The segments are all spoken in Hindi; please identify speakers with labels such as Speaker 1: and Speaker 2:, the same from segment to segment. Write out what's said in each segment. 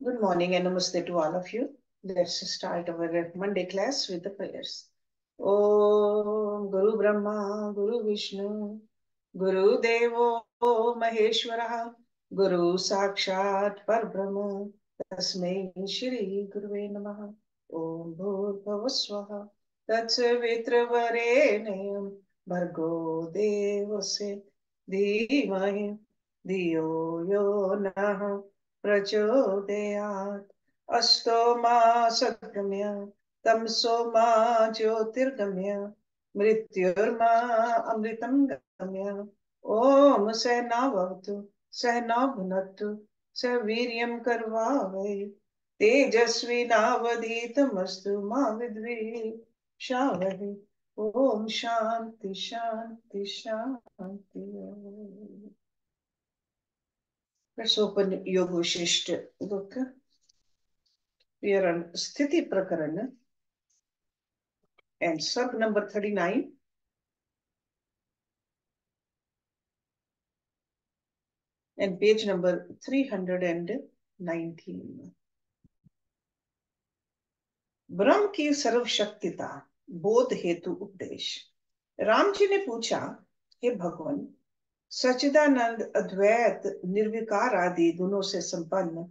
Speaker 1: Good morning and namaste to all of you. Let's start our Monday class with the prayers. Om Guru Brahma, Guru Vishnu, Guru Devo Maheshwara, Guru Sakshat Parbrahma, Tasmai Shri Guruve Namaha. Om Bhurbhuva Swaha, Tatsavitra Bhargo Devasya Dhimahi, Dhiyo Yo Nah प्रचोदयात् अस्तो मा सद्गम्य तमसो मा ज्योतिर्गम्य मृत्युर्मा अमृतं गम्य ओम सहनावतु सहना भुनक्तु सह वीर्यं करवावहै तेजस्विनावधीतमस्तु मा विद्विषावहै ओम शांति शांति शांति। Let's open Yoga Vashishta book. We are on Sthiti Prakarana and sub number 39. And page number 319. ब्रह्म की सर्वशक्तिता बोध हेतु उपदेश। राम जी ने पूछा, हे भगवान, सच्चिदानंद अद्वैत निर्विकार आदि गुणों से संपन्न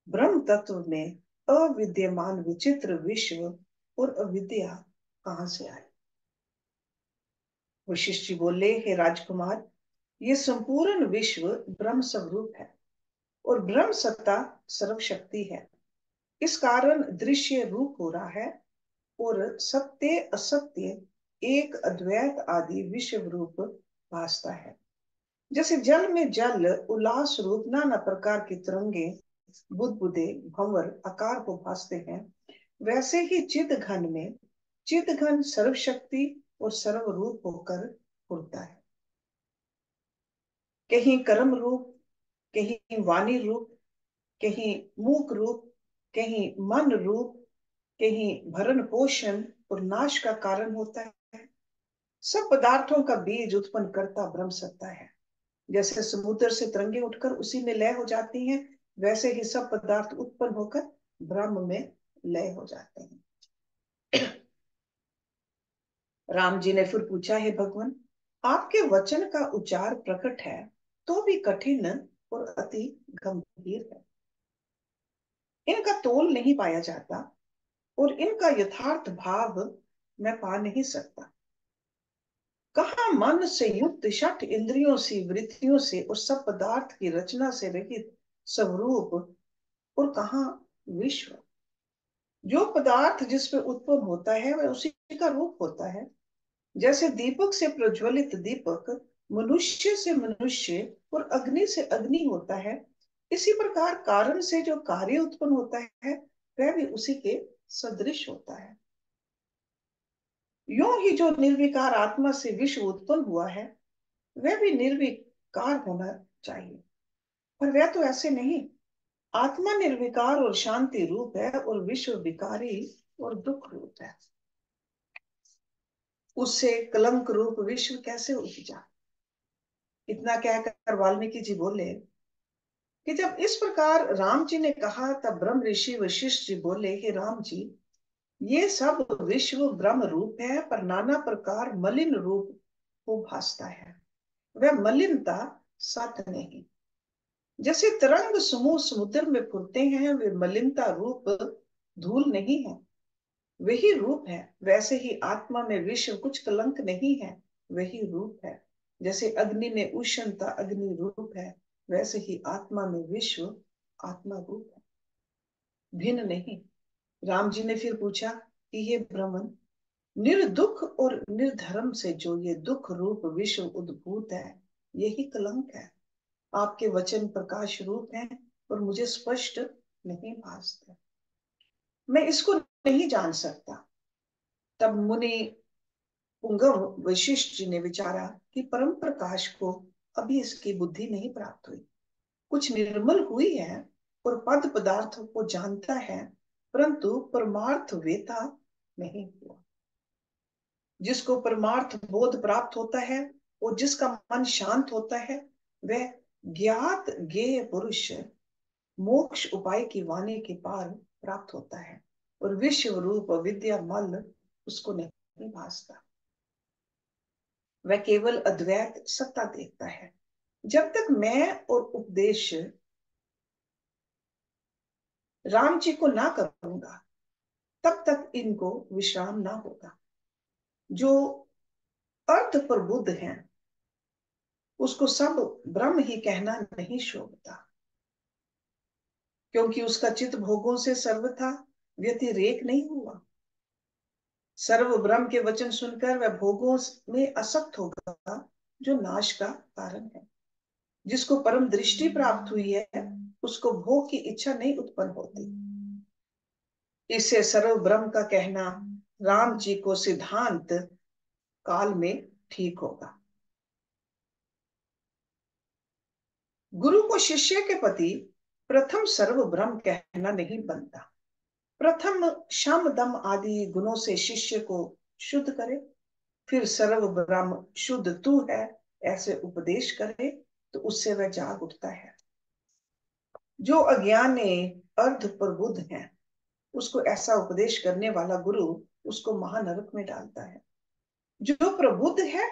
Speaker 1: ब्रह्म तत्व में अविद्यमान विचित्र विश्व और अविद्या कहां से आई? वशिष्ठ जी बोले, हे राजकुमार, ये संपूर्ण विश्व ब्रह्म स्वरूप है और ब्रह्म सत्ता सर्वशक्ति है। इस कारण दृश्य रूप हो रहा है और सत्य असत्य एक अद्वैत आदि विश्व रूप भासता है। जैसे जल में जल उल्लास रूप नाना प्रकार की तरंगे बुदबुदे भंवर आकार को भासते हैं, वैसे ही चिद घन में चिद घन सर्वशक्ति और सर्वरूप होकर उड़ता है। कहीं कर्म रूप, कहीं वाणी रूप, कहीं मूक रूप, कहीं मन रूप, कहीं भरण पोषण और नाश का कारण होता है। सब पदार्थों का बीज उत्पन्न करता ब्रह्म सत्ता है। जैसे समुद्र से तरंगे उठकर उसी में लय हो जाती हैं, वैसे ही सब पदार्थ उत्पन्न होकर ब्रह्म में लय हो जाते हैं। राम जी ने फिर पूछा, हे भगवान, आपके वचन का उच्चार प्रकट है तो भी कठिन और अति गंभीर है। इनका तोल नहीं पाया जाता और इनका यथार्थ भाव मैं पा नहीं सकता। कहाँ मन से युक्त षट इंद्रियों से वृत्तियों से और सब पदार्थ की रचना से रहित स्वरूप और कहाँ विश्व। जो पदार्थ जिसपे उत्पन्न होता है वह उसी का रूप होता है। जैसे दीपक से प्रज्वलित दीपक मनुष्य से मनुष्य और अग्नि से अग्नि होता है, इसी प्रकार कारण से जो कार्य उत्पन्न होता है वह भी उसी के सदृश होता है। यूं ही जो निर्विकार आत्मा से विश्व उत्पन्न हुआ है वह भी निर्विकार होना चाहिए, पर वह तो ऐसे नहीं। आत्मा निर्विकार और शांति रूप है और विश्व विकारी और दुख रूप है। उससे कलंक रूप विश्व कैसे उपजा? इतना कहकर वाल्मीकि जी बोले कि जब इस प्रकार राम जी ने कहा तब ब्रह्म ऋषि वशिष्ठ जी बोले, हे राम जी, ये सब विश्व ब्रह्म रूप है, पर नाना प्रकार मलिन रूप को भासता है। वह मलिनता सत नहीं। जैसे तरंग समूह समुद्र में फुरते हैं, वे मलिनता रूप धूल नहीं है, वही रूप है। वैसे ही आत्मा में विश्व कुछ कलंक नहीं है, वही रूप है। जैसे अग्नि में उष्णता अग्नि रूप है, वैसे ही आत्मा में विश्व आत्मा रूप है, भिन्न नहीं। राम जी ने फिर पूछा कि ये ब्रह्मन, निर्दुख और निर्धर्म से जो ये दुख रूप विश्व उद्भूत है, यही कलंक है। आपके वचन प्रकाश रूप हैं और मुझे स्पष्ट नहीं भासते, मैं इसको नहीं जान सकता। तब मुनि पुंगव वशिष्ठ जी ने विचारा कि परम प्रकाश को अभी इसकी बुद्धि नहीं प्राप्त हुई। कुछ निर्मल हुई है और पद पदार्थों को जानता है, परंतु परमार्थ वेता नहीं हुआ। जिसको परमार्थ बोध प्राप्त होता है और जिसका मन शांत होता है, वह ज्ञात ज्ञेय पुरुष मोक्ष उपाय की वाणी के पार प्राप्त होता है, और विश्व रूप विद्या मल उसको नहीं भासता। वह केवल अद्वैत सत्ता देखता है। जब तक मैं और उपदेश राम जी को ना करूंगा, तब तक इनको विश्राम ना होगा। जो अर्थ प्रबुद्ध हैं, उसको सब ब्रह्म ही कहना नहीं शोभता, क्योंकि उसका चित्त भोगों से सर्वथा व्यतिरेक नहीं हुआ। सर्व ब्रह्म के वचन सुनकर वह भोगों में असक्त होगा, जो नाश का कारण है। जिसको परम दृष्टि प्राप्त हुई है, उसको भोग की इच्छा नहीं उत्पन्न होती। इससे सर्व ब्रह्म का कहना राम जी को सिद्धांत काल में ठीक होगा। गुरु को शिष्य के प्रति प्रथम सर्व ब्रह्म कहना नहीं बनता। प्रथम शम दम आदि गुणों से शिष्य को शुद्ध करे, फिर सर्व ब्रह्म शुद्ध तू है ऐसे उपदेश करे, तो उससे वह जाग उठता है। जो अज्ञान अर्ध प्रबुद्ध है, उसको ऐसा उपदेश करने वाला गुरु उसको महानरक में डालता है। जो प्रबुद्ध है,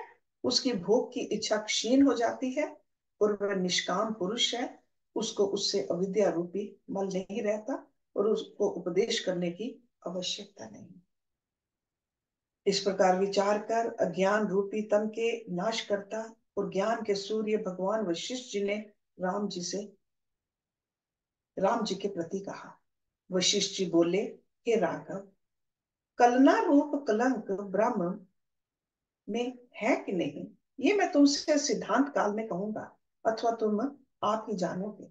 Speaker 1: उसकी भोग की इच्छा क्षीण हो जाती है, और वह निष्काम पुरुष है, उसको उससे अविद्या रूपी मल नहीं रहता, और उसको उपदेश करने की आवश्यकता नहीं। इस प्रकार विचार कर अज्ञान रूपी तम के नाश करता, और ज्ञान के सूर्य भगवान वशिष्ठ जी ने राम जी के प्रति कहा। वशिष्ठ जी बोले, हे राघव, कलना रूप कलंक ब्रह्म में है कि नहीं, ये मैं तुमसे सिद्धांत काल में कहूंगा, अथवा तुम आप ही जानोगे।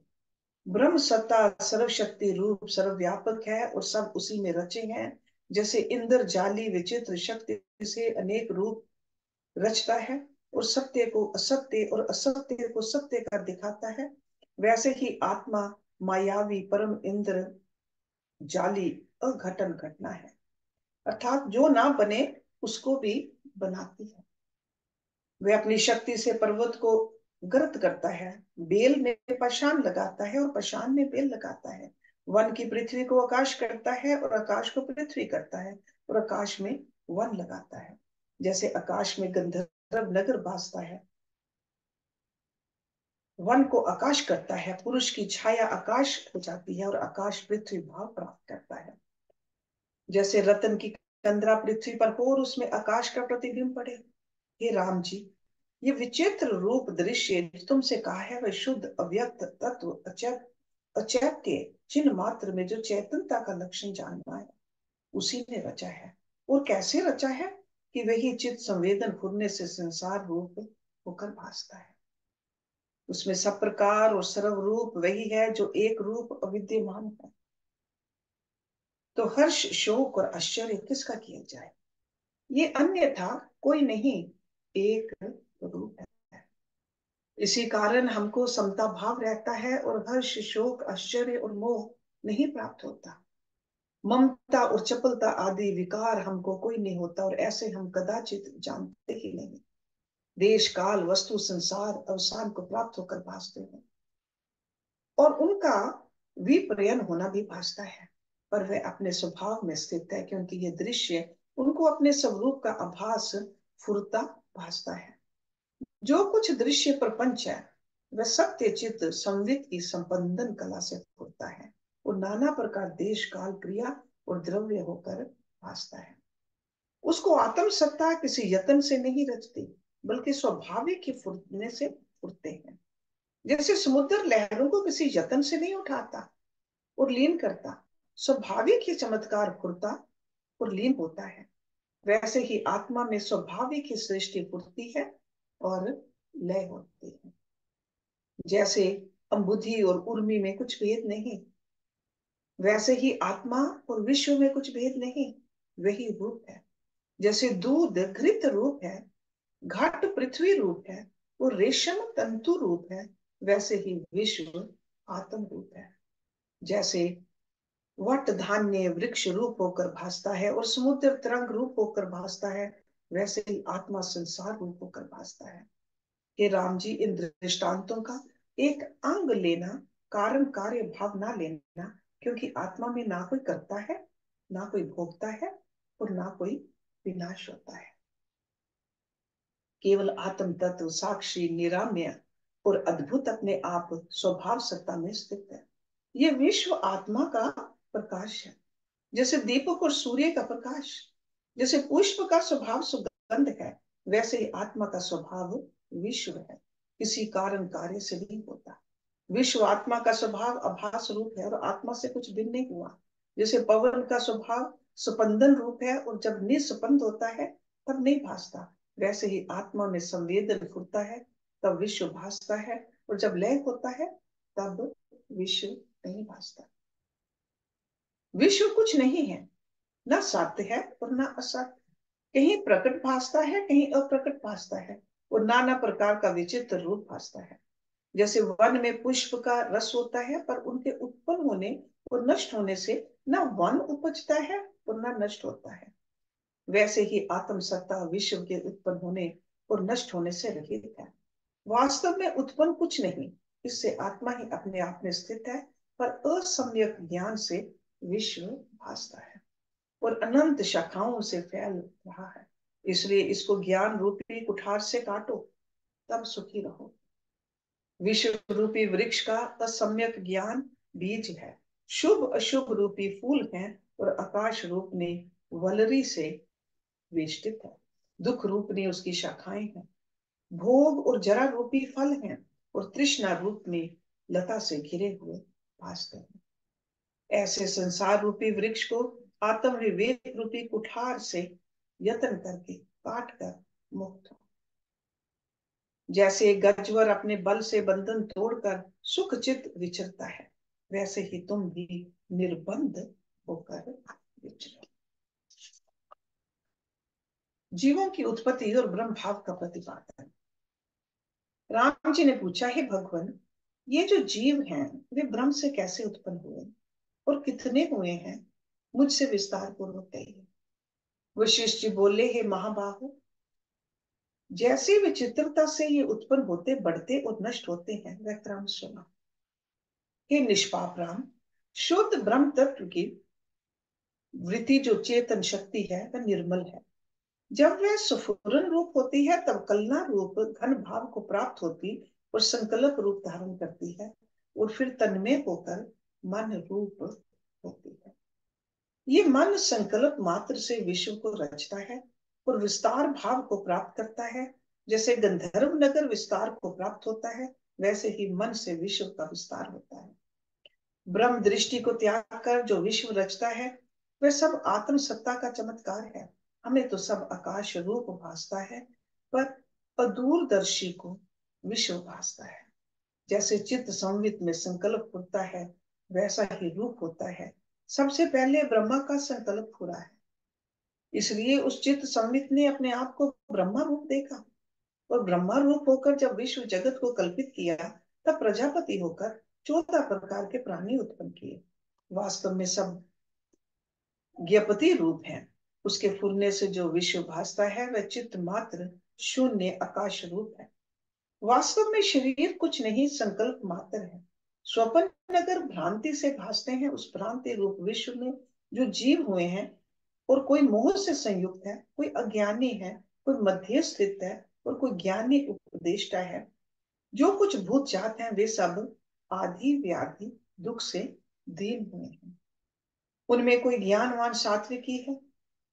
Speaker 1: ब्रह्म सत्ता सर्वशक्ति रूप सर्वव्यापक है, और सब उसी में रचे हैं। जैसे इंद्र जाली विचित्र शक्ति से अनेक रूप रचता है, और सत्य को असत्य और असत्य को सत्य कर दिखाता है, वैसे ही आत्मा मायावी परम इंद्र जाली अघटन घटना है, अर्थात जो ना बने उसको भी बनाती है। वे अपनी शक्ति से पर्वत को गर्त करता है, बेल में पाषाण लगाता है और पाषाण में बेल लगाता है। वन की पृथ्वी को आकाश करता है और आकाश को पृथ्वी करता है, और आकाश में वन लगाता है। जैसे आकाश में गंधर्व नगर भासता है, वन को आकाश करता है, पुरुष की छाया आकाश हो जाती है और आकाश पृथ्वी भाव प्राप्त करता है। जैसे रतन की कंदरा पृथ्वी पर हो और उसमें आकाश का प्रतिबिंब पड़े। हे राम जी, ये विचित्र रूप दृश्य तुमसे कहा है, वह शुद्ध अव्यक्त तत्व अचैत्य चिन्ह मात्र में जो चैतन्यता का लक्षण जानना है, उसी ने रचा है। और कैसे रचा है कि वही चित्त संवेदन फुरने से संसार रूप होकर भासता है। उसमें सब प्रकार और सर्व रूप वही है जो एक रूप अविद्यमान है। तो हर्ष शोक और आश्चर्य किसका किया जाए, ये अन्यथा कोई नहीं, एक रूप है। इसी कारण हमको समता भाव रहता है, और हर्ष शोक आश्चर्य और मोह नहीं प्राप्त होता। ममता और चपलता आदि विकार हमको कोई नहीं होता, और ऐसे हम कदाचित जानते ही नहीं। देश काल वस्तु संसार अवसान को प्राप्त होकर भासते हैं, और उनका विपर्यन होना भी भासता है, पर वह अपने स्वभाव में स्थित है, क्योंकि ये दृश्य उनको अपने स्वरूप का आभास फुरता भासता है। जो कुछ दृश्य प्रपंच है, वह सत्य चित्त संवित की संपंदन कला से फुरता है, और नाना प्रकार देश काल क्रिया और द्रव्य होकर भासता है। उसको आत्म सत्ता किसी यत्न से नहीं रचती, बल्कि स्वाभाविक ही फुरने से फुरते हैं। जैसे समुद्र लहरों को किसी यत्न से नहीं उठाता और लीन करता, स्वाभाविक ही चमत्कार फुरता और लीन होता है, वैसे ही आत्मा में स्वाभाविक ही सृष्टि फुरती है और लय होती है। जैसे अंबुधि और उर्मी में कुछ भेद नहीं, वैसे ही आत्मा और विश्व में कुछ भेद नहीं, वही रूप है। जैसे दूध घृत रूप है, घट पृथ्वी रूप है, और रेशम तंतु रूप है, वैसे ही विश्व आत्म रूप है। जैसे वट धान्य वृक्ष रूप होकर भासता है और समुद्र तरंग रूप होकर भासता है, वैसे ही आत्मा संसार रूप होकर भासता है। हे राम जी, इन दृष्टांतों का एक अंग लेना कारण कार्य भाव ना लेना, क्योंकि आत्मा में ना कोई करता है, ना कोई भोगता है, और ना कोई विनाश होता है। केवल आत्म तत्व साक्षी, निराम्य और अद्भुत अपने आप स्वभाव सत्ता में स्थित है। ये विश्व आत्मा का प्रकाश है, जैसे दीपक और सूर्य का प्रकाश। जैसे पुष्प का स्वभाव सुगंध है, वैसे ही आत्मा का स्वभाव विश्व है, किसी कारण कार्य से नहीं होता। विश्व आत्मा का स्वभाव आभास रूप है और आत्मा से कुछ भिन्न नहीं हुआ। जैसे पवन का स्वभाव स्पंदन रूप है और जब निस्पंद होता है तब नहीं भासता, वैसे ही आत्मा में संवेदन फुरता है तब विश्व भासता है, और जब लय होता है तब विश्व नहीं भासता। विश्व कुछ नहीं है, ना सत्य है और ना असत्य। कहीं प्रकट भासता है, कहीं अप्रकट भासता है, और नाना प्रकार का विचित्र रूप भासता है। जैसे वन में पुष्प का रस होता है, पर उनके उत्पन्न होने और नष्ट होने से न वन उपजता है और न नष्ट होता है, वैसे ही आत्म सत्ता विश्व के उत्पन्न होने और नष्ट होने से रहित है। वास्तव में उत्पन्न कुछ नहीं, इससे आत्मा ही अपने आप में स्थित है, पर असम्यक ज्ञान से विश्व भासता है और अनंत शाखाओं से फैल रहा है। इसलिए इसको ज्ञान रूपी कुठार से काटो, तब सुखी रहो। विश्व रूपी वृक्ष का असम्यक ज्ञान बीज है, शुभ अशुभ रूपी फूल है, और आकाश रूप में वलरी से वेष्टित है। दुख रूपनी उसकी शाखाएं हैं, भोग और जरा रूपी फल हैं, और तृष्णा रूप में लता से घिरे हुए भासते हैं। ऐसे संसार रूपी वृक्ष को आत्म विवेक रूपी कुठार से यत्न करके काट कर मुक्त हो। जैसे गजवर अपने बल से बंधन तोड़कर सुख चित विचरता है, वैसे ही तुम भी निर्बंध होकर विचरो। जीवों की उत्पत्ति और ब्रह्म भाव का प्रतिपादन। राम जी ने पूछा, है भगवान, ये जो जीव हैं वे ब्रह्म से कैसे उत्पन्न हुए और कितने हुए हैं, मुझसे विस्तार पूर्वक कहिए। वशिष्ठ जी बोले, हे महाबाहु, जैसे विचित्रता से ये उत्पन्न होते, बढ़ते और नष्ट होते हैं, वह क्रम सुना। हे निष्पाप राम, शुद्ध ब्रह्म तत्व की वृत्ति जो चेतन शक्ति है वह निर्मल है। जब वह सुफुरन रूप होती है तब कलना रूप घन भाव को प्राप्त होती और संकल्प रूप धारण करती है, और फिर तन्मय होकर मन रूप होती है। ये मन संकल्प मात्र से विश्व को रचता है और विस्तार भाव को प्राप्त करता है। जैसे गंधर्व नगर विस्तार को प्राप्त होता है, वैसे ही मन से विश्व का विस्तार होता है। ब्रह्म दृष्टि को त्याग कर जो विश्व रचता है वह सब आत्म सत्ता का चमत्कार है। हमें तो सब आकाश रूप भासता है, पर अदूरदर्शी को विश्व भासता है। जैसे चित्त संवित में संकल्प होता है, वैसा ही रूप होता है। सबसे पहले ब्रह्मा का संकल्प हुआ है, इसलिए उस चित्त संवित ने अपने आप को ब्रह्मा रूप देखा, और ब्रह्मा रूप होकर जब विश्व जगत को कल्पित किया, तब प्रजापति होकर 14 प्रकार के प्राणी उत्पन्न किए। वास्तव में सब ज्ञपति रूप है। उसके फुरने से जो विश्व भासता है वह चित्त मात्र शून्य आकाश रूप है। वास्तव में शरीर कुछ नहीं, संकल्प मात्र है। स्वप्न अगर भ्रांति से भासते हैं, उस भ्रांति रूप विश्व में जो जीव हुए हैं, और कोई मोह से संयुक्त है, कोई अज्ञानी है, कोई मध्य स्थित है, और कोई ज्ञानी उपदेष्टा है। जो कुछ भूत जात हैं वे सब आदि व्याधि दुख से दीन हुए हैं। उनमें कोई ज्ञानवान सात्विकी है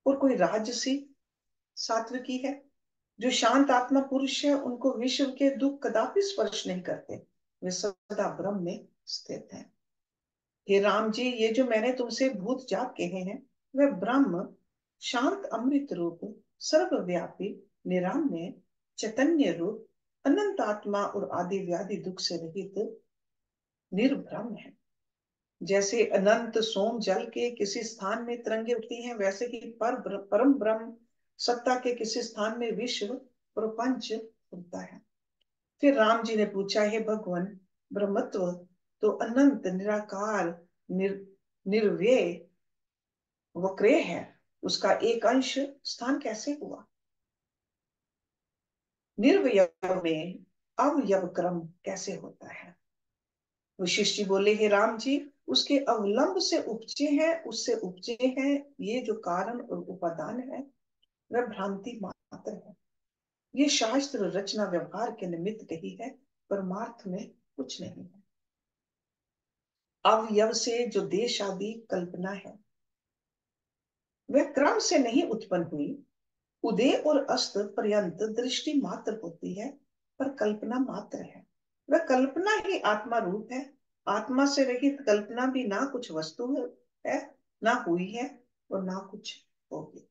Speaker 1: और कोई राजसी सात्विकी है। जो शांत आत्मा पुरुष है उनको विश्व के दुख कदापि स्पर्श नहीं करते, वे सदा ब्रह्म में स्थित हैं। हे राम जी, ये जो मैंने तुमसे भूत जात कहे हैं वह ब्रह्म शांत अमृत रूप सर्वव्यापी निरामय चैतन्य रूप अनंत आत्मा और आदि व्याधि दुख से रहित निर्भ्रम है। जैसे अनंत सोम जल के किसी स्थान में तरंगे उठती हैं, वैसे ही परम ब्रह्म सत्ता के किसी स्थान में विश्व प्रपंच उठता है। फिर राम जी ने पूछा, है भगवान, ब्रह्मत्व तो अनंत निराकार निर्व्यय वक्रे है, उसका एक अंश स्थान कैसे हुआ? निर्वय में अवयव क्रम कैसे होता है? वशिष्ठ जी बोले, हे राम जी, उसके अवलंब से उपजे हैं, उससे उपजे हैं। ये जो कारण और उपादान है वह भ्रांति मात्र है। ये शास्त्र रचना व्यवहार के निमित्त कही है, परमार्थ में कुछ नहीं है। अवयव से जो देश आदि कल्पना है वह क्रम से नहीं उत्पन्न हुई। उदय और अस्त पर्यंत दृष्टि मात्र होती है, पर कल्पना मात्र है। वह कल्पना ही आत्मा रूप है। आत्मा से रहित कल्पना भी ना कुछ वस्तु है, ना हुई है और ना कुछ होगी।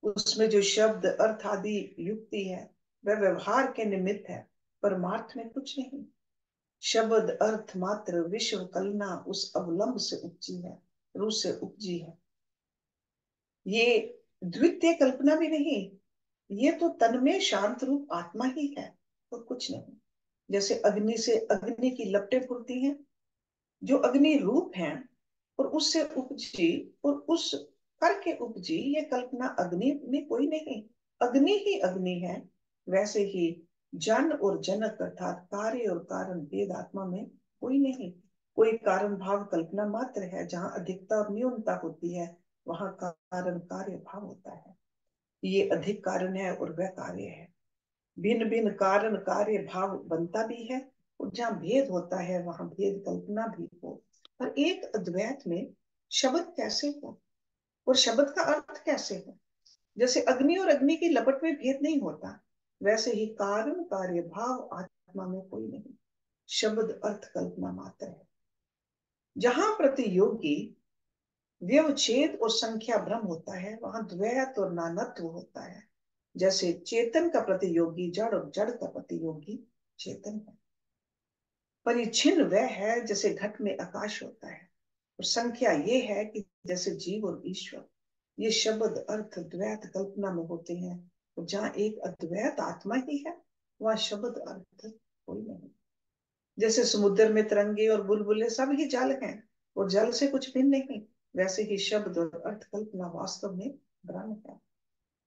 Speaker 1: उसमें जो शब्द अर्थ आदि युक्ति है वह व्यवहार के निमित्त है, परमार्थ में कुछ नहीं। शब्द अर्थ मात्र विश्व कलना उस अवलंब से उपजी है, रूप से उपजी है। ये द्वितीय कल्पना भी नहीं, ये तो तन में शांत रूप आत्मा ही है और कुछ नहीं। जैसे अग्नि से अग्नि की लपटें फूटती हैं, जो अग्नि रूप है और उससे उपजी और उस करके उपजी, ये कल्पना अग्नि में कोई नहीं, अग्नि ही अग्नि है। वैसे ही जन और जनक अर्थात कार्य और कारण भेद आत्मा में कोई नहीं। कोई कारण भाव कल्पना मात्र है। जहां अधिकता और न्यूनता होती है वहां कारण कार्य भाव होता है। ये अधिक कारण है और वह कार्य है। भिन्न भिन्न कारण कार्य भाव बनता भी है, और जहाँ भेद होता है वहां भेद कल्पना भी हो। पर एक अद्वैत में शब्द कैसे हो और शब्द का अर्थ कैसे हो? जैसे अग्नि और अग्नि की लपट में भेद नहीं होता, वैसे ही कारण कार्य भाव आत्मा में कोई नहीं। शब्द अर्थ कल्पना मात्र है। जहां प्रतियोगी व्यवच्छेद और संख्या भ्रम होता है वहां द्वैत और नानत्व होता है। जैसे चेतन का प्रतियोगी जड़ और जड़ का प्रतियोगी चेतन है। परिच्छिन्न वह है जैसे घट में आकाश होता है, और संख्या ये है कि जैसे जीव और ईश्वर। ये शब्द अर्थ द्वैत कल्पना में होते हैं, और जहाँ एक अद्वैत आत्मा ही है वह शब्द अर्थ कोई नहीं। जैसे समुद्र में तिरंगे और बुलबुले सब ही जल हैं और जल से कुछ भिन्न नहीं, वैसे ही शब्द और अर्थ कल्पना वास्तव में ब्रह्म है।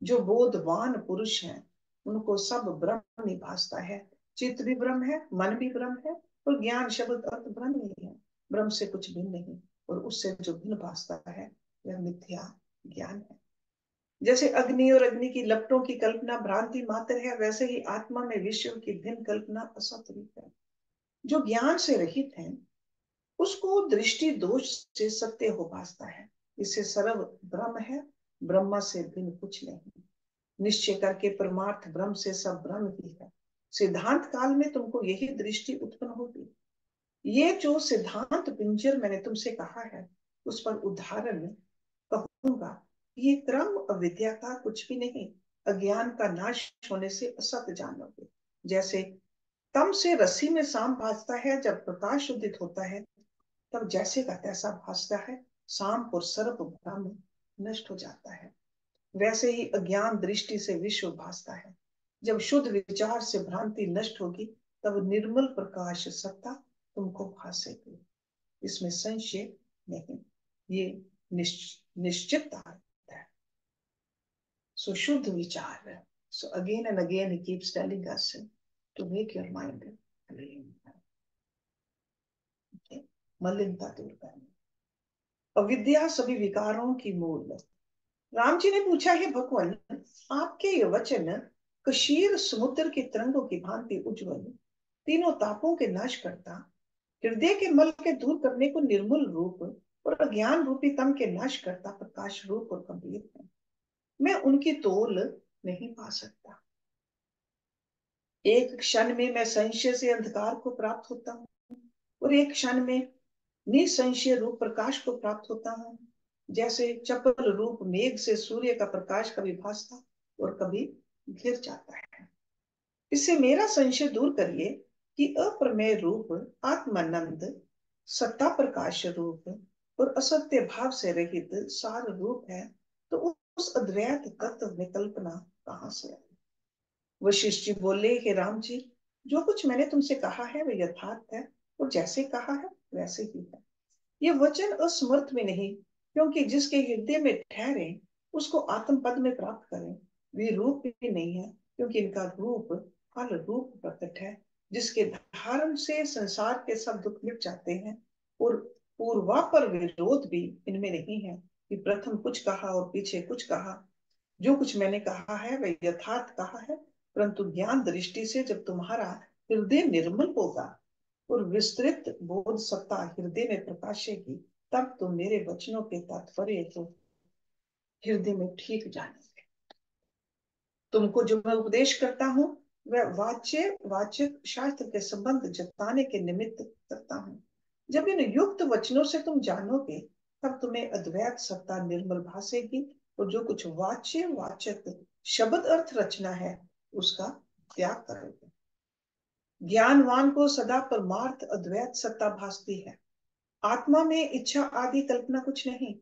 Speaker 1: जो बोधवान पुरुष हैं उनको सब ब्रह्म ही भासता है। चित्त भी ब्रह्म है, मन भी ब्रह्म है, और ज्ञान शब्द अर्थ ब्रह्म ही है। ब्रह्म से कुछ भिन्न नहीं, और उससे जो भिन्न भासता है वह मिथ्या ज्ञान है। जैसे अग्नि और अग्नि की लपटों की कल्पना भ्रांति मात्र है, वैसे ही आत्मा में विश्व की भिन्न कल्पना असत रूप है। जो ज्ञान से रहित है उसको दृष्टि दोष से सत्य हो भासता है। इससे सर्व ब्रह्म है, ब्रह्मा से भिन्न कुछ नहीं। निश्चय करके परमार्थ ब्रह्म से सब ब्रह्म ही है। सिद्धांत काल में तुमको यही दृष्टि उत्पन्न होगी। ये जो सिद्धांत पिंजर मैंने तुमसे कहा है उस पर उदाहरण कहूंगा। ये क्रम अविद्या का कुछ भी नहीं, अज्ञान का नाश होने से असत जानोगे। जैसे तम से रस्सी में सांप भासता है, जब प्रकाश उदित होता है तब जैसे का तैसा भासता है। सांप और सर्प ब्रह्म नष्ट हो जाता है, वैसे ही अज्ञान दृष्टि से विश्व भासता है। जब शुद्ध विचार से भ्रांति नष्ट होगी तब निर्मल प्रकाश सत्ता तुमको भासेगी। इसमें संशय नहीं, ये निश्चित है। सो शुद्ध विचार, so again and again he keeps telling us to make your mind clean, मलिनता दूर करनी। अविद्या सभी विकारों की मूल। राम जी ने पूछा, है भगवान, आपके ये वचन कशीर समुद्र के तरंगों की भांति उज्जवल, तीनों तापों के नाश करता, हृदय के मल के दूर करने को निर्मल रूप और अज्ञान रूपी तम के नाश करता प्रकाश रूप और गंभीर है। मैं उनकी तोल नहीं पा सकता। एक क्षण में मैं संशय से अंधकार को प्राप्त होता हूँ और एक क्षण में निसंशय रूप प्रकाश को प्राप्त होता हूँ। जैसे चपल रूप मेघ से सूर्य का प्रकाश कभी भासता और कभी घिर जाता है। इससे मेरा संशय दूर करिए कि अप्रमेय रूप आत्मानंद सत्ता प्रकाश रूप और असत्य भाव से रहित सार रूप है, तो उस अद्वैत तत्व में कल्पना कहां से आई? वशिष्ठ जी बोले, हे राम जी, जो कुछ मैंने तुमसे कहा है वह यथार्थ है, और जैसे कहा है वैसे ही है। ये वचन असमर्थ में नहीं, क्योंकि जिसके हृदय में ठहरे उसको आत्म पद में प्राप्त करें। वे रूप भी नहीं है, क्योंकि इनका रूप फल रूप प्रकट है। जिसके धारण से संसार के सब दुख मिट जाते हैं, और पूर्वापर विरोध भी इनमें नहीं है कि प्रथम कुछ कहा और पीछे कुछ कहा। जो कुछ मैंने कहा है वह यथार्थ कहा है, परंतु ज्ञान दृष्टि से जब तुम्हारा हृदय निर्मल होगा और विस्तृत बोध सत्ता हृदय में प्रकाशेगी, तब तुम मेरे वचनों के तात्पर्य को हृदय में ठीक जानेंगे। तुमको जो मैं उपदेश करता हूँ वह वाचक शास्त्र के संबंध जताने के निमित्त करता हूँ। जब इन युक्त वचनों से तुम जानोगे, तब तुम्हें अद्वैत सत्ता निर्मल भासेगी, और जो कुछ वाचक शब्द अर्थ रचना है उसका त्याग करोगे। ज्ञानवान को सदा परमार्थ अद्वैत सत्ता भासती है। आत्मा में इच्छा आदि कल्पना कुछ नहीं,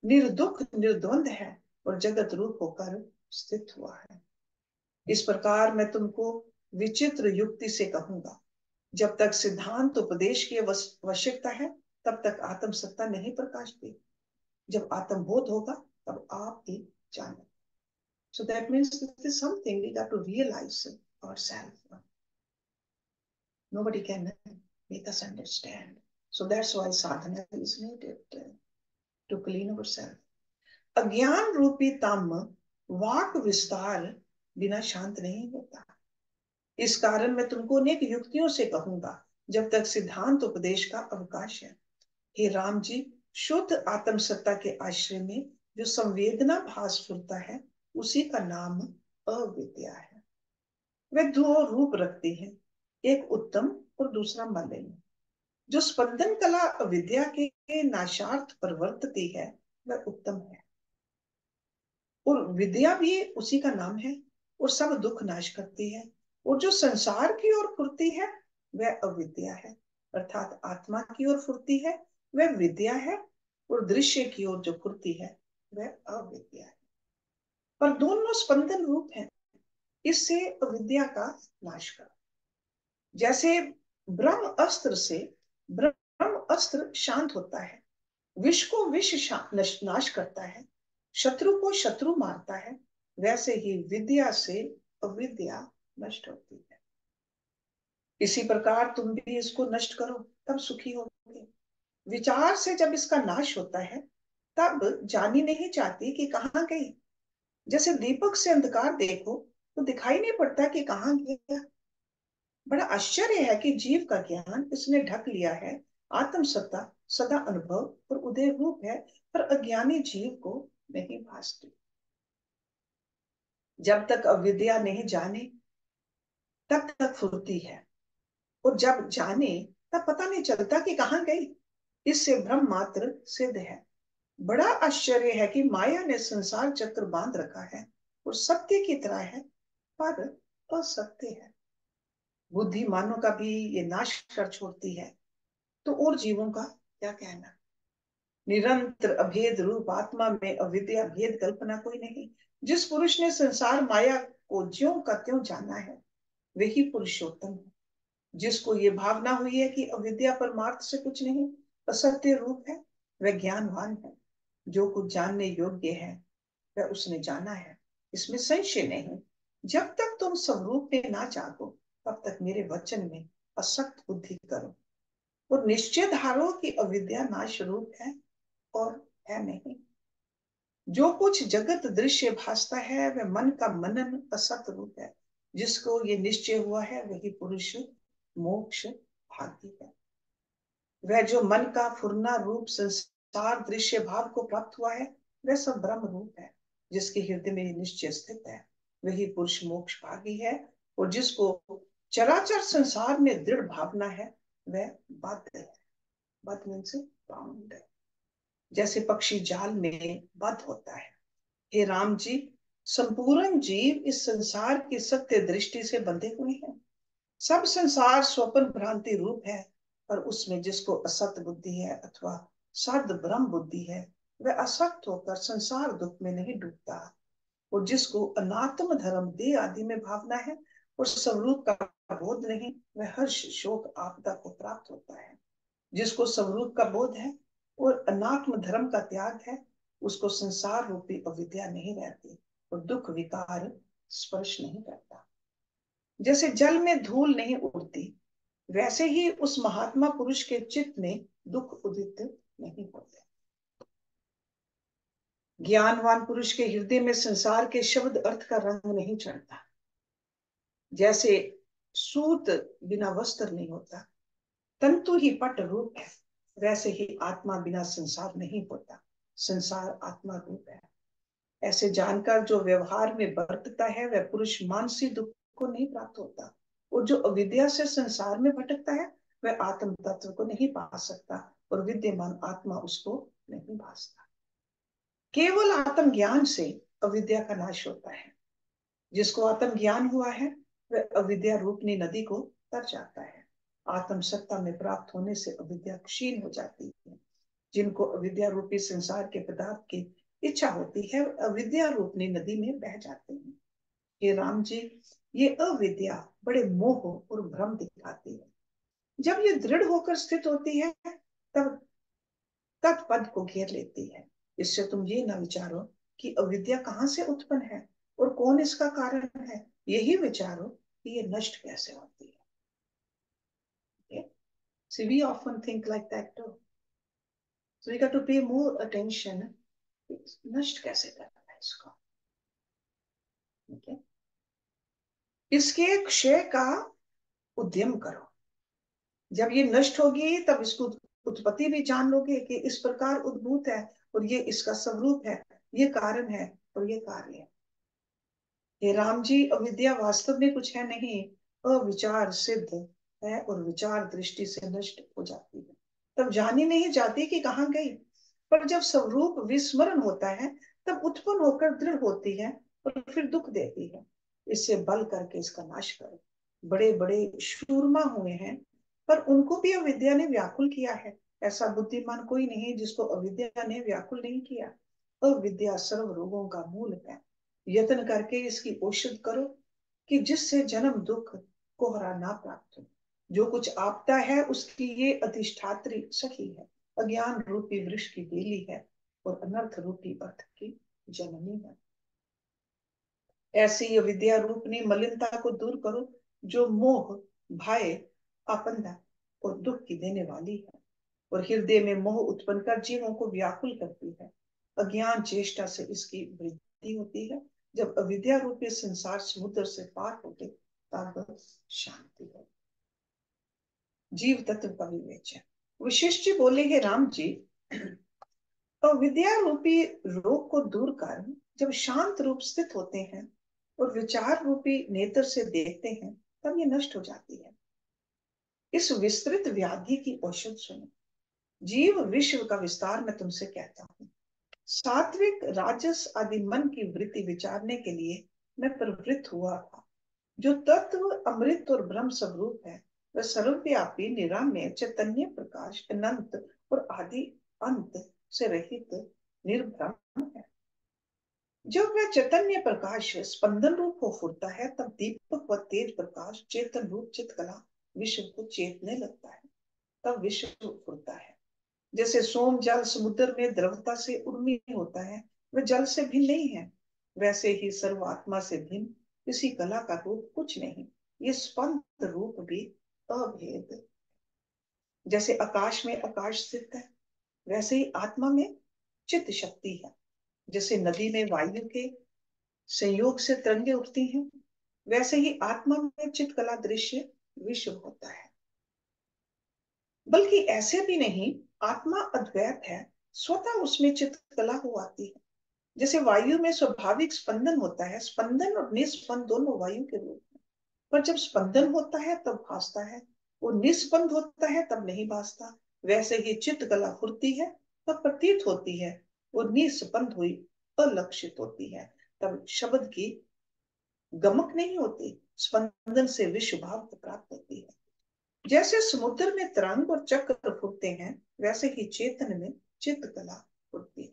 Speaker 1: निर्दुख निर्द्वंद है और जगत रूप होकर स्थित हुआ है। इस प्रकार मैं तुमको विचित्र युक्ति से कहूंगा, जब तक सिद्धांत उपदेश की आवश्यकता है तब तक आत्म सत्ता नहीं प्रकाशती। जब आत्म बोध होगा तब आप ही जाने। So that means this is something we got to realize ourselves. Nobody can make us understand. So that's why sadhana is needed to clean ourselves. अज्ञान रूपी तम वाक विस्तार बिना शांत नहीं होता। इस कारण मैं तुमको अनेक युक्तियों से कहूंगा, जब तक सिद्धांत उपदेश का अवकाश है। हे राम जी, शुद्ध आत्म सत्ता के आश्रय में जो संवेदना भास फुरता है, उसी का नाम अविद्या है। वे दो रूप रखती है, एक उत्तम और दूसरा मलिन। जो स्पंदन कला अविद्या के नाशार्थ प्रवर्तती है वह उत्तम है, और विद्या भी उसी का नाम है और सब दुख नाश करती है। और जो संसार की ओर फुरती है वह अविद्या है, अर्थात आत्मा की ओर फुरती है वह विद्या है, और दृश्य की ओर जो फुरती है वह अविद्या है। पर दोनों स्पंदन रूप हैं, इससे अविद्या का नाश करो। जैसे ब्रह्म अस्त्र से ब्रह्म अस्त्र शांत होता है, विष को विष नाश करता है, शत्रु को शत्रु मारता है, वैसे ही विद्या से अविद्या नष्ट होती है। इसी प्रकार तुम भी इसको नष्ट करो, तब सुखी होगे। विचार से जब इसका नाश होता है तब जानी नहीं चाहती कि कहाँ गई। जैसे दीपक से अंधकार देखो तो दिखाई नहीं पड़ता कि कहाँ गया। बड़ा आश्चर्य है कि जीव का ज्ञान इसने ढक लिया है। आत्म सत्ता सदा अनुभव और उदय रूप है, पर अज्ञानी जीव को नहीं भासती। जब तक अविद्या नहीं जाने तब तक फुर्ती है, और जब जाने तब पता नहीं चलता कि कहाँ गई। इससे भ्रम मात्र सिद्ध है। बड़ा आश्चर्य है कि माया ने संसार चक्र बांध रखा है और सत्य की तरह है, पर असत्य है। बुद्धिमानों का भी ये नाश कर छोड़ती है, तो और जीवों का क्या कहना। निरंतर अभेद रूप आत्मा में अविद्या भेद कल्पना कोई नहीं। जिस पुरुष ने संसार माया को ज्यों का त्यों जाना है वही पुरुषोत्तम है। जिसको ये भावना हुई है कि अविद्या परमार्थ से कुछ नहीं, असत्य रूप है, वह ज्ञानवान है। जो कुछ जानने योग्य है वह उसने जाना है, इसमें संशय नहीं। जब तक तुम स्वरूप में ना जागो तब तक मेरे वचन में असक्त बुद्धि करो, और निश्चय धारो कि अविद्या नाश रूप है और है नहीं। जो कुछ जगत दृश्य भासता है वह मन का मनन असत रूप है। जिसको ये निश्चय हुआ है वही पुरुष मोक्ष भागी है। वह जो मन का फुरना रूप संसार दृश्य भाव को प्राप्त हुआ है वह सब ब्रह्म रूप है। जिसके हृदय में निश्चय स्थित है वही पुरुष मोक्ष भागी है, और जिसको चराचर संसार में दृढ़ भावना है वह बद्ध है। बद्ध मीन्स बाउंड है, जैसे पक्षी जाल में बद्ध होता है। हे राम जी, संपूर्ण जीव इस संसार की सत्य दृष्टि से बंधे हुए हैं। सब संसार स्वप्न भ्रांति रूप है, पर उसमें जिसको असत बुद्धि है अथवा सद ब्रह्म बुद्धि है वह असक्त होकर संसार दुख में नहीं डूबता। और जिसको अनात्म धर्म देह आदि में भावना है और स्वरूप का बोध नहीं, वह हर्ष शोक आपदा को प्राप्त होता है। जिसको स्वरूप का बोध है और अनात्म धर्म का त्याग है, उसको संसार रूपी अविद्या नहीं रहती और दुख विकार स्पर्श नहीं करता। जैसे जल में धूल नहीं उड़ती, वैसे ही उस महात्मा पुरुष के चित्त में दुख उदित नहीं होते। ज्ञानवान पुरुष के हृदय में संसार के शब्द अर्थ का रंग नहीं चढ़ता। जैसे सूत बिना वस्त्र नहीं होता, तंतु ही पट रूप है, वैसे ही आत्मा बिना संसार नहीं होता, संसार आत्मा रूप है। ऐसे जानकर जो व्यवहार में बरतता है वह पुरुष मानसी दुख को नहीं प्राप्त होता, और जो अविद्या से संसार में भटकता है वह आत्म तत्व को नहीं पा सकता, और विद्यमान आत्मा उसको नहीं भासता। केवल आत्म ज्ञान से अविद्या का नाश होता है। जिसको आत्म ज्ञान हुआ है वह अविद्या रूपनी नदी को तर जाता है। आत्म सत्ता में प्राप्त होने से अविद्या क्षीण हो जाती है। जिनको अविद्या रूपी संसार के पदार्थ की इच्छा होती है अविद्या रूपनी नदी में बह जाते हैं। हे राम जी, ये अविद्या बड़े मोह और भ्रम दिखाती है। जब ये दृढ़ होकर स्थित होती है तब तत्पद को घेर लेती है। इससे तुम ये ना विचारो कि अविद्या कहाँ से उत्पन्न है और कौन इसका कारण है, यही विचारो कि ये नष्ट कैसे होती है। Okay? So we often think like that too. So we got to pay more attention. नष्ट कैसे करना है इसको। Okay? इसके क्षय का उद्यम करो। जब ये नष्ट होगी तब इसको उत्पत्ति भी जान लोगे कि इस प्रकार उद्भूत है और ये इसका स्वरूप है, ये कारण है और ये कार्य है। हे राम जी, अविद्या वास्तव में कुछ है नहीं, अविचार सिद्ध है और विचार दृष्टि से नष्ट हो जाती है। तब जानी नहीं जाती कि कहाँ गई, पर जब स्वरूप विस्मरण होता है तब उत्पन्न होकर दृढ़ होती है और फिर दुख देती है। इससे बल करके इसका नाश करो। बड़े बड़े शूरमा हुए हैं पर उनको भी अविद्या ने व्याकुल किया है। ऐसा बुद्धिमान कोई नहीं जिसको अविद्या ने व्याकुल नहीं किया। अविद्या सर्व रोगों का मूल है। यत्न करके इसकी औषध करो कि जिससे जन्म दुख कोहरा ना प्राप्त हो। जो कुछ आपदा है उसकी ये अधिष्ठात्री सखी है। अज्ञान रूपी वृक्ष की बेली है और अनर्थ रूपी अर्थ की जननी है। ऐसी अविद्या रूपनी मलिनता को दूर करो जो मोह, भय, आपदा और दुख की देने वाली है और हृदय में मोह उत्पन्न कर जीवों को व्याकुल करती है। अज्ञान चेष्टा से इसकी वृद्धि होती है। जब अविद्या रूपी संसार समुद्र से पार होते तब शांति है। जीव तत्व का विवेचन। वशिष्ठ जी बोले, हे राम जी, अविद्या रूपी रोग को दूर कर जब शांत रूप स्थित होते हैं और विचार रूपी नेत्र से देखते हैं तब ये नष्ट हो जाती है। इस विस्तृत व्याधि की औषध सुनो। जीव विश्व का विस्तार मैं तुमसे कहता हूँ। सात्विक राजस आदि मन की वृत्ति विचारने के लिए मैं प्रवृत्त हुआ था। जो तत्व अमृत और ब्रह्म स्वरूप है वह सर्वव्यापी निरामय चैतन्य प्रकाश अनंत और आदि अंत से रहित निर्भ्रम है। जब वह चैतन्य प्रकाश स्पंदन रूप हो फूटता है तब दीपक व तेज प्रकाश चेतन रूप चित्कला विश्व को चेतने लगता है। तब विश्व फूटता है। जैसे सोम जल समुद्र में द्रवता से उर्मी होता है, वह जल से भिन्न नहीं है, वैसे ही सर्वात्मा से भिन्न किसी कला का रूप कुछ नहीं। ये स्पंद रूप भी अभेद। जैसे आकाश में आकाश स्थित है वैसे ही आत्मा में चित्त शक्ति है। जैसे नदी में वायु के संयोग से तरंगे उठती हैं वैसे ही आत्मा में चित्त कला दृश्य विश्व होता है। बल्कि ऐसे भी नहीं, आत्मा अद्वैत है, स्वतः उसमें चित्त कला हो आती है। जैसे वायु में स्वाभाविक स्पंदन होता है, स्पंदन और निस्पंद दोनों वायु के रूप में, पर जब स्पंदन होता है तब भासता है, वो निस्पंद होता है तब नहीं भासता। वैसे ही चित्त कला फुरती है तब प्रतीत होती है, वो निस्पंद हुई अलक्षित होती है तब शब्द की गमक नहीं होती, स्पंदन से विश्व भाव को प्राप्त होती है। जैसे समुद्र में तरंग और चक्र फूटते हैं वैसे ही चेतन में चित्त कला फूटती है।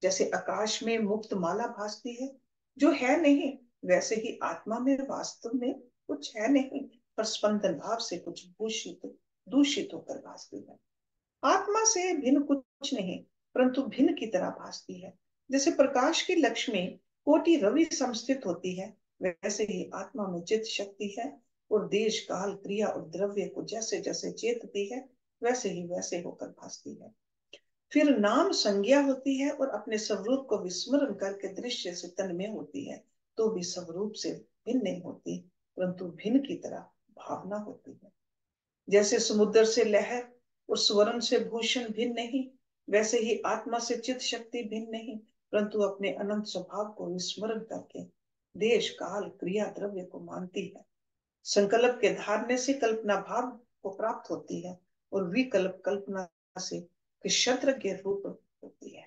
Speaker 1: जैसे आकाश में मुक्त माला भासती है जो है नहीं, वैसे ही आत्मा में वास्तव में कुछ है नहीं पर स्पंदन भाव से कुछ भूषित दूषित होकर भासती है। आत्मा से भिन्न कुछ नहीं परंतु भिन्न की तरह भासती है। जैसे प्रकाश की लक्ष्मी कोटि रवि समस्थित होती है वैसे ही आत्मा में चित्त शक्ति है, और देश काल क्रिया और द्रव्य को जैसे जैसे चेतती है वैसे होकर भासती है। फिर नाम संज्ञा होती है और अपने स्वरूप को विस्मरण करके दृश्य से तन्मय होती है, तो भी स्वरूप से भिन्न नहीं होती, परंतु भिन्न की तरह भावना होती है। जैसे समुद्र से लहर और स्वर्ण से भूषण भिन्न नहीं, वैसे ही आत्मा से चित्त शक्ति भिन्न नहीं, परंतु अपने अनंत स्वभाव को विस्मरण करके देश काल क्रिया द्रव्य को मानती है। संकल्प के धारने से कल्पना भाव को प्राप्त होती है, और विकल्प कल्पना से क्षत्र के रूप होती है।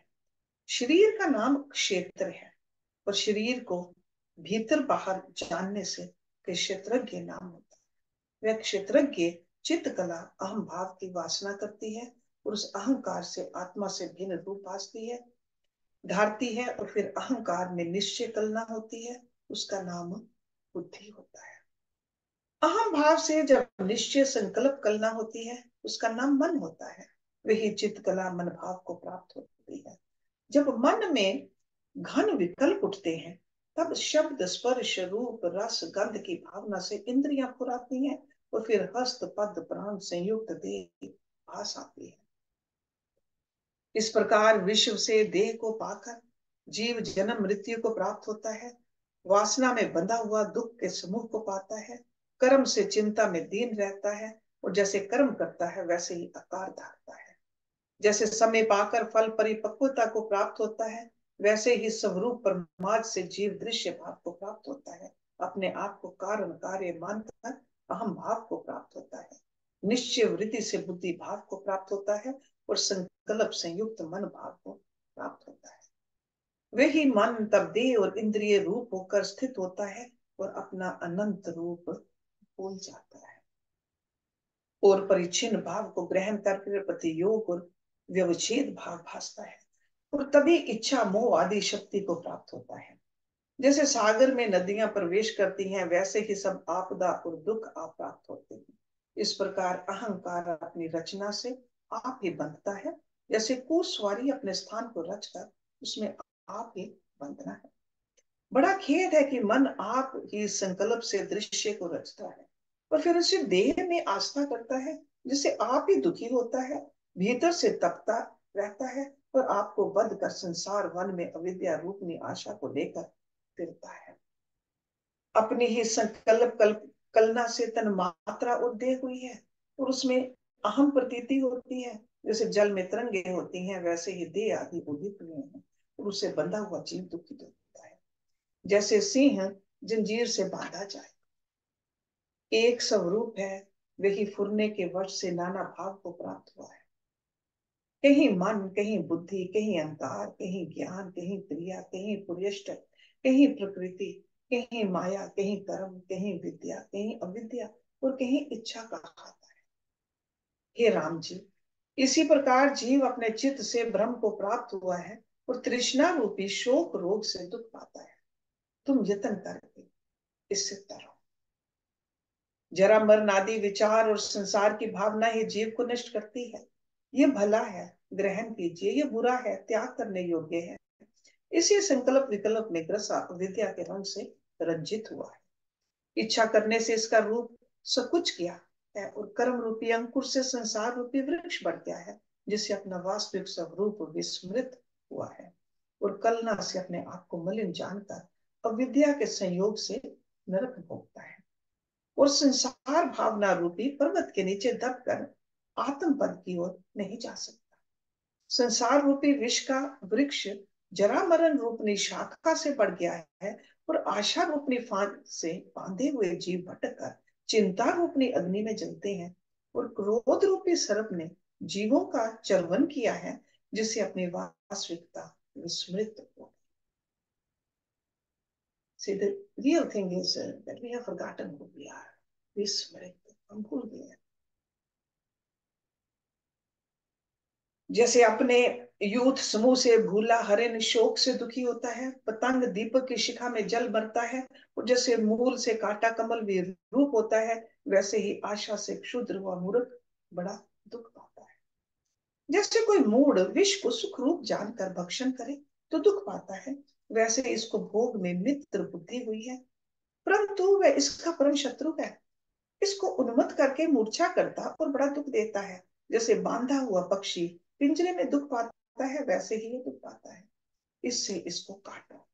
Speaker 1: शरीर का नाम क्षेत्र है, और शरीर को भीतर बाहर जानने से क्षेत्रज्ञ नाम होता है। वह क्षेत्रज्ञ चित्त कला अहम भाव की वासना करती है, और उस अहंकार से आत्मा से भिन्न रूप भासती है, धारती है, और फिर अहंकार में निश्चय कलना होती है, उसका नाम बुद्धि होता है। अहम भाव से जब निश्चय संकल्प कलना होती है, उसका नाम मन होता है। वही चित्त कला मन भाव को प्राप्त होती है। जब मन में घन विकल्प उठते हैं, तब शब्द स्पर्श रूप रस गंध की भावना से इंद्रियां फुराती हैं, और फिर हस्त पद प्राण संयुक्त देह भास आती है। इस प्रकार विश्व से देह को पाकर जीव जन्म मृत्यु को प्राप्त होता है, वासना में बंधा हुआ दुख के समूह को पाता है, कर्म से चिंता में दीन रहता है, और जैसे कर्म करता है वैसे ही आकार धारता है। जैसे समय पाकर फल परिपक्वता को प्राप्त होता है, वैसे ही स्वरूप परमार्थ से जीव दृश्य भाव को प्राप्त होता है, अपने आप को कारण कार्य मानकर अहम भाव को प्राप्त होता है, निश्चय वृत्ति से बुद्धि भाव को प्राप्त होता है, और संकल्प संयुक्त मन भाव को प्राप्त होता है। वही मन तब देह और इंद्रिय रूप होकर स्थित होता है, और अपना अनंत रूप भूल जाता है, और परिच्छिन्न भाव को ग्रहण करके प्रतियोग और व्यवच्छेद भाव भासता है, और तभी इच्छा मोह आदि शक्ति को प्राप्त होता है। जैसे सागर में नदियां प्रवेश करती हैं, वैसे ही सब आपदा और दुख आप प्राप्त होते हैं। इस प्रकार अहंकार अपनी रचना से आप ही बंधता है, जैसे कुसवारी अपने स्थान को रचकर उसमें आप ही बंधना है। बड़ा खेद है कि मन आप ही संकल्प से दृश्य को रचता है, और फिर उसे देह में आस्था करता है, जिससे आप ही दुखी होता है, भीतर से तपता रहता है, और आपको बंध कर संसार वन में अविद्या रूपनी आशा को लेकर फिरता है। अपनी ही संकल्प कलना से तन मात्रा उद्देय हुई है, और उसमें अहम प्रतीति होती है। जैसे जल में तरंगे होती हैं, वैसे ही देह आदि उदित हुए हैं, और उसे बंधा हुआ जीव दुखित होता है। जैसे सिंह जंजीर से बांधा जाए, एक स्वरूप है, वही फुरने के वश से नाना भाव को प्राप्त हुआ है। कहीं मन, कहीं बुद्धि, कहीं अहंकार, कहीं ज्ञान, कहीं क्रिया, कहीं पुर्यष्ट, कहीं प्रकृति, कहीं माया, कहीं कर्म, कहीं विद्या, कहीं अविद्या, और कहीं इच्छा का खाता है। हे राम जी, इसी प्रकार जीव अपने चित्त से ब्रह्म को प्राप्त हुआ है, और तृष्णा रूपी शोक रोग से दुख पाता है। तुम यत्न करके इससे तरो। जरा मरण आदि विचार और संसार की भावना ही जीव को नष्ट करती है। ये भला है, ग्रहण कीजिए, ये बुरा है, त्याग करने योग्य है। इसी संकल्प विकल्प में ग्रसा विद्या के रंग से रंजित हुआ है। इच्छा करने से इसका रूप सकुच किया है, और कर्म रूपी अंकुर से संसार रूपी वृक्ष बढ़ गया है, जिससे अपना वास्तविक स्वरूप विस्मृत हुआ है, और कलना से अपने आप को मलिन जानकर अविद्या के संयोग से नरक भोगता है, और संसार भावना रूपी पर्वत के नीचे दबकर आत्म पद की ओर नहीं जा सकता। संसार रूपी विष का वृक्ष जरा मरण रूपनी शाखा से बढ़ गया है, और आशा रूपनी फांद से बांधे हुए जीव भटक कर चिंता रूपनी अग्नि में जलते हैं, और क्रोध रूपी सर्प ने जीवों का चर्वन किया है, जिससे अपनी वास्तविकता विस्मृत हो। See, the real thing is that we have forgotten who we are. विस्मृत, हम भूल गए। जैसे अपने यूथ समूह से भूला हरिण शोक से दुखी होता है, पतंग दीपक की शिखा में जल मरता है, और जैसे मूल से काटा कमल विरूप होता है, वैसे ही आशा से क्षुद्र हुआ मूर्ख बड़ा दुख पाता है। जैसे कोई मूढ़ विष को सुख रूप जानकर भक्षण करे तो दुख पाता है, वैसे इसको भोग में मित्र बुद्धि हुई है, परंतु वह इसका परम शत्रु है। इसको उन्मत्त करके मूर्छा करता और बड़ा दुख देता है। जैसे बांधा हुआ पक्षी पिंजरे में दुख पाता है, वैसे ही ये दुख पाता है। इससे इसको काटो।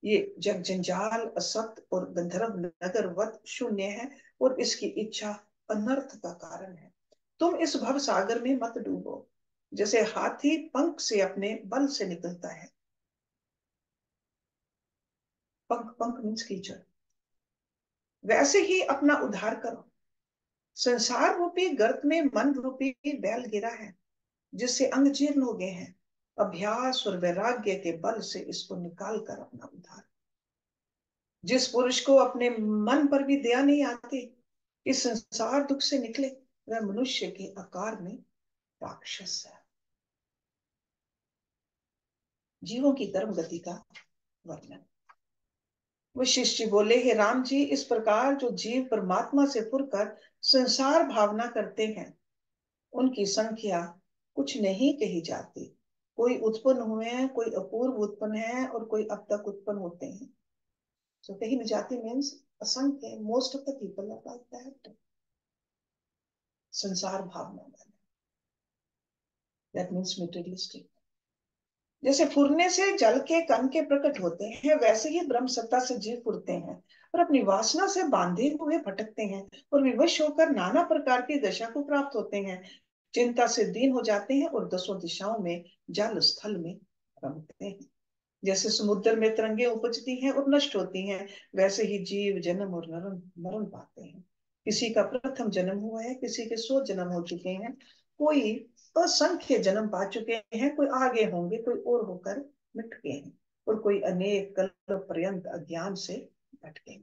Speaker 1: ये जग जंजाल असत्य और गंधर्व नगर वत शून्य है, और इसकी इच्छा अनर्थ का कारण है। तुम इस भव सागर में मत डूबो। जैसे हाथी पंख से अपने बल से निकलता है, पंख पंख मीन्स कीचड़, वैसे ही अपना उद्धार करो। संसार रूपी गर्त में मन रूपी बैल गिरा है, जिससे अंग जीर्ण हो गए हैं। अभ्यास और वैराग्य के बल से इसको निकाल कर अपना उद्धार। जिस पुरुष को अपने मन पर भी दया नहीं आती, इस संसार दुख से निकले, वह मनुष्य के आकार में राक्षस है। जीवों की धर्म गति का वर्णन। वशिष्ठ जी बोले, हे राम जी, इस प्रकार जो जीव परमात्मा से पुरकर संसार भावना करते हैं, उनकी संख्या कुछ नहीं कही जाती। कोई उत्पन्न हुए हैं, कोई अपूर्व उत्पन्न है, और कोई अब तक उत्पन्न होते हैं। So कही न जाती मीन्स असंख्य, most of the people are like that. संसार भावना वाले, दैट मीन्स मटेरियलिस्टिक। जैसे फुरने से जल के कण के प्रकट होते हैं, वैसे ही ब्रह्म सत्ता से जीव फुरते हैं और अपनी वासना से बांधे हुए भटकते हैं, और विवश होकर नाना प्रकार की दशा को प्राप्त होते हैं। चिंता से दीन हो जाते हैं और दसों दिशाओं में जल स्थल में रमते हैं। जैसे समुद्र में तरंगे उपजती हैं और नष्ट होती हैं, वैसे ही जीव जन्म और मरण मरण पाते हैं। किसी का प्रथम जन्म हुआ है, किसी के 100 जन्म हो चुके हैं, कोई असंख्य जन्म पा चुके हैं, कोई आगे होंगे, कोई और होकर मिट गए हैं, और कोई अनेक कल्प पर्यंत अज्ञान से भटके।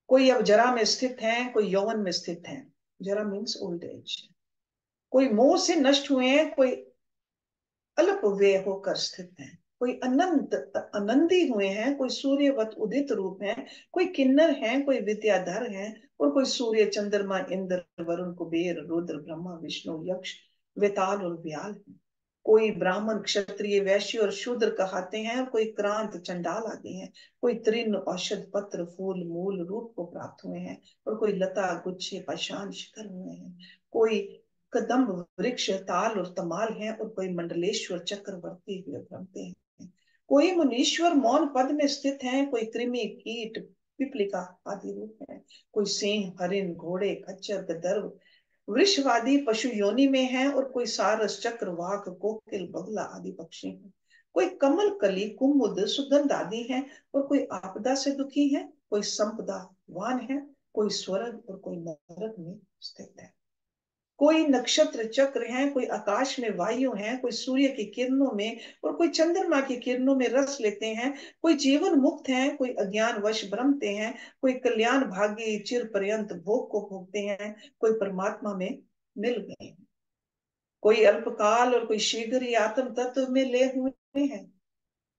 Speaker 1: कोई अब जरा में स्थित है, कोई यौवन में स्थित है। जरा मीन्स ओल्ड एज। कोई मोह से नष्ट हुए हैं, कोई अल्प वे होकर स्थित हैं। कोई अनंत आनंदी हुए हैं, कोई सूर्यवत उदित रूप है, कोई किन्नर हैं, कोई विद्याधर हैं, और कोई सूर्य चंद्रमा इंद्र वरुण कुबेर रुद्र ब्रह्मा विष्णु यक्ष वेताल और व्याल है। कोई ब्राह्मण क्षत्रिय वैश्य और शूद्र कहते हैं, और कोई क्रांत चंडाल आदि हैं। कोई तृण औषध पत्र फूल मूल रूप को प्राप्त हुए हैं, और कोई लता गुच्छे पाषाण शिखर हुए हैं। कोई कदम्ब वृक्ष ताल और तमाल हैं, और कोई मंडलेश्वर चक्रवर्ती हुए भ्रमते हैं। कोई मुनीश्वर मौन पद में स्थित हैं, कोई कृमि कीट पिपलिका आदि रूप है। कोई सिंह हरिण घोड़े खच्चर गदर्व वृषवादी पशु योनि में है, और कोई सारस चक्र वाक कोकिल बगला आदि पक्षी हैं। कोई कमल कली कुमुद सुगंध आदि हैं, और कोई आपदा से दुखी है, कोई संपदा वान है, कोई स्वर्ग और कोई नरक में स्थित है। कोई नक्षत्र चक्र हैं, कोई आकाश में वायु हैं, कोई सूर्य की किरणों में और कोई चंद्रमा की किरणों में रस लेते हैं। कोई जीवन मुक्त हैं, कोई अज्ञान वश भ्रमते हैं, कोई कल्याण भागी चिर पर्यंत भोग को भोगते हैं, कोई परमात्मा में मिल गए हैं। कोई अल्पकाल और कोई शीघ्र ही आत्म तत्व में ले हुए हैं।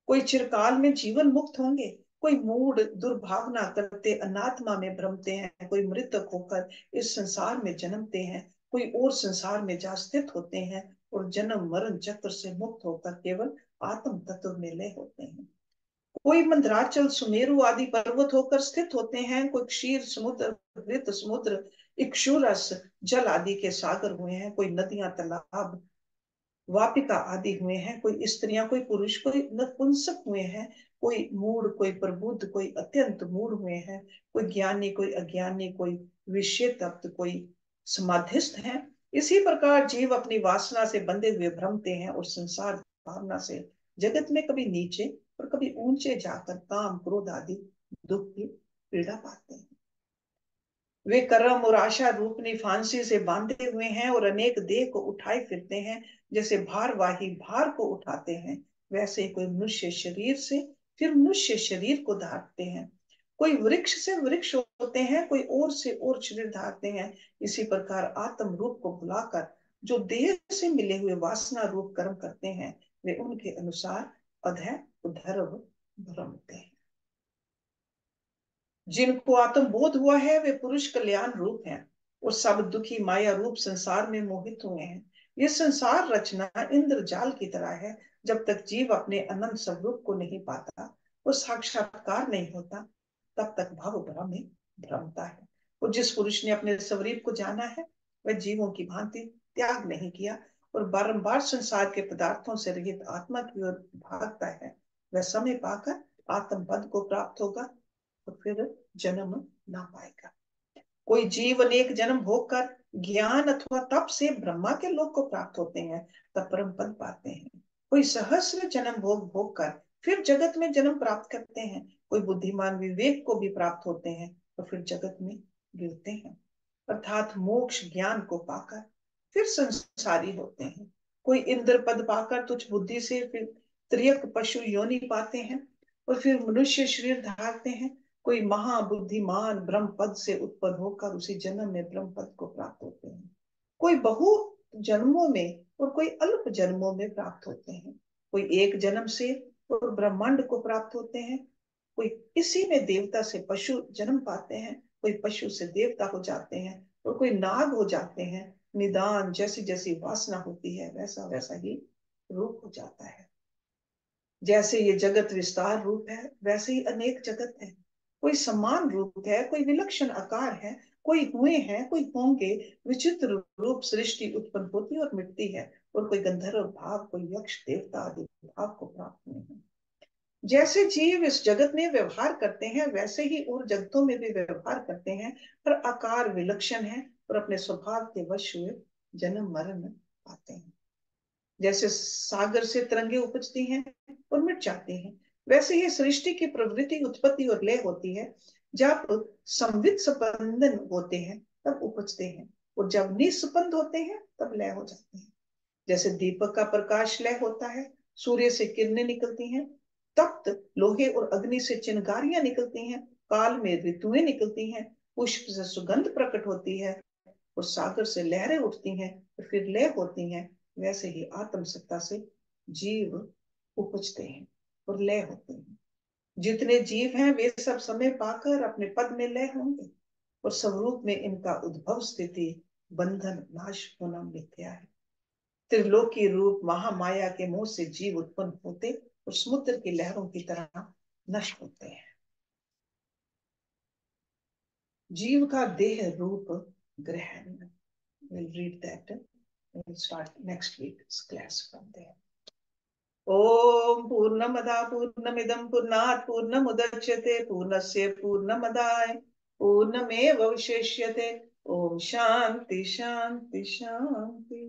Speaker 1: कोई चिरकाल में जीवन मुक्त होंगे, कोई मूड दुर्भावना करते अनात्मा में भ्रमते हैं, कोई मृतक होकर इस संसार में जन्मते हैं, कोई और संसार में जा स्थित होते हैं, और जन्म मरण चक्र से मुक्त होकर केवल आत्म तत्व में लय होते हैं। कोई मंदराचल सुमेरु आदि पर्वत होकर स्थित होते हैं, कोई क्षीर समुद्र घृत समुद्र इक्षुरस जल आदि के सागर हुए हैं, कोई नदियां तालाब वापिका आदि हुए हैं, कोई स्त्रियां कोई पुरुष कोई नपुंसक हुए हैं, कोई मूढ़ कोई प्रबुद्ध कोई अत्यंत मूढ़ हुए हैं, कोई ज्ञानी कोई अज्ञानी, कोई विषय तप्त कोई समाधिस्थ है। इसी प्रकार जीव अपनी वासना से बंधे हुए भ्रमते हैं, और संसार भावना से जगत में कभी नीचे और कभी ऊंचे जाकर काम क्रोध आदि दुख की पीड़ा पाते हैं। वे कर्म और आशा रूपनी फांसी से बांधे हुए हैं, और अनेक देह को उठाए फिरते हैं। जैसे भारवाही भार को उठाते हैं, वैसे कोई मनुष्य शरीर से फिर मनुष्य शरीर को धारते हैं। कोई वृक्ष से वृक्ष होते हैं, कोई और से और शरीर धारते हैं। इसी प्रकार आत्म रूप को भुलाकर जो देह से मिले हुए वासना रूप कर्म करते हैं, वे उनके अनुसार अधः उधर्व भ्रमते हैं। जिनको आत्मबोध हुआ है, वे पुरुष कल्याण रूप हैं, और सब दुखी माया रूप संसार में मोहित हुए हैं। ये संसार रचना इंद्र जाल की तरह है। जब तक जीव अपने अनंत स्वरूप को नहीं पाता, वो साक्षात्कार नहीं होता। तब तक भाव भ्रम में भ्रमता है। और जिस पुरुष ने अपने स्वरूप को जाना है वह जीवों की भांति त्याग नहीं किया और बारंबार संसार के पदार्थों से रहित आत्मा की ओर भागता है, वह समय पाकर आत्म पद को प्राप्त होगा और फिर जन्म ना पाएगा। कोई जीव अनेक जन्म भोग कर ज्ञान अथवा तप से ब्रह्मा के लोक को प्राप्त होते हैं, तब परम पद पाते हैं। कोई सहस्र जन्म भोग भोग कर फिर जगत में जन्म प्राप्त करते हैं। कोई बुद्धिमान विवेक को भी प्राप्त होते हैं और फिर जगत में गिरते हैं, अर्थात मोक्ष ज्ञान को पाकर फिर संसारी होते हैं। कोई इंद्र पद पाकर तुच्छ बुद्धि से फिर त्रियक पशु योनि पाते हैं और फिर मनुष्य शरीर धारते हैं। कोई महाबुद्धिमान ब्रह्म पद से उत्पन्न होकर उसी जन्म में ब्रह्म पद को प्राप्त होते हैं। कोई बहु जन्मों में और कोई अल्प जन्मों में प्राप्त होते हैं। कोई एक जन्म से और ब्रह्मांड को प्राप्त होते हैं। कोई इसी में देवता से पशु जन्म पाते हैं, कोई पशु से देवता हो जाते हैं और कोई नाग हो जाते हैं। निदान जैसी जैसी वासना होती है वैसा वैसा ही रूप हो जाता है। जैसे ये जगत विस्तार रूप है वैसे ही अनेक जगत है। कोई समान रूप है, कोई विलक्षण आकार है, कोई हुए हैं कोई होंगे। विचित्र रूप सृष्टि उत्पन्न होती और मिटती है और कोई गंधर्व भाव, कोई यक्ष देवता आदि भाव को प्राप्त नहीं है। जैसे जीव इस जगत में व्यवहार करते हैं वैसे ही और जगतों में भी व्यवहार करते हैं, पर आकार विलक्षण है और अपने स्वभाव के वश हुए जन्म मरण पाते हैं। जैसे सागर से तरंगे उपजती हैं और मिट जाती हैं, वैसे ही सृष्टि की प्रवृत्ति उत्पत्ति और लय होती है। जब संवित संबंधन होते हैं तब उपजते हैं और जब निस्पंद होते हैं तब लय हो जाते हैं। जैसे दीपक का प्रकाश लय होता है, सूर्य से किरणें निकलती हैं, तप्त लोहे और अग्नि से चिंगारियां निकलती हैं, काल में ऋतुएं निकलती हैं, पुष्प से सुगंध प्रकट होती है और सागर से लहरें उठती हैं और फिर लय होती हैं। वैसे ही आत्म सत्ता से जीव उपजते हैं और लय होते हैं। जितने जीव हैं वे सब समय पाकर अपने पद में लय होंगे और स्वरूप में इनका उद्भव स्थिति बंधन नाश होना मिथ्या है। त्रिलोकी रूप महामाया के मुंह से जीव उत्पन्न होते और समुद्र की लहरों की तरह नष्ट होते हैं। जीव का देह रूप ग्रहण, we'll read that. We'll start next week's class from there. ओम पूर्णमदा पूर्णमिदं पूर्णात् पूर्णमुदच्यते पूर्णस्य पूर्णमदाय पूर्णमेवावशिष्यते। ओम शांति शांति शांति।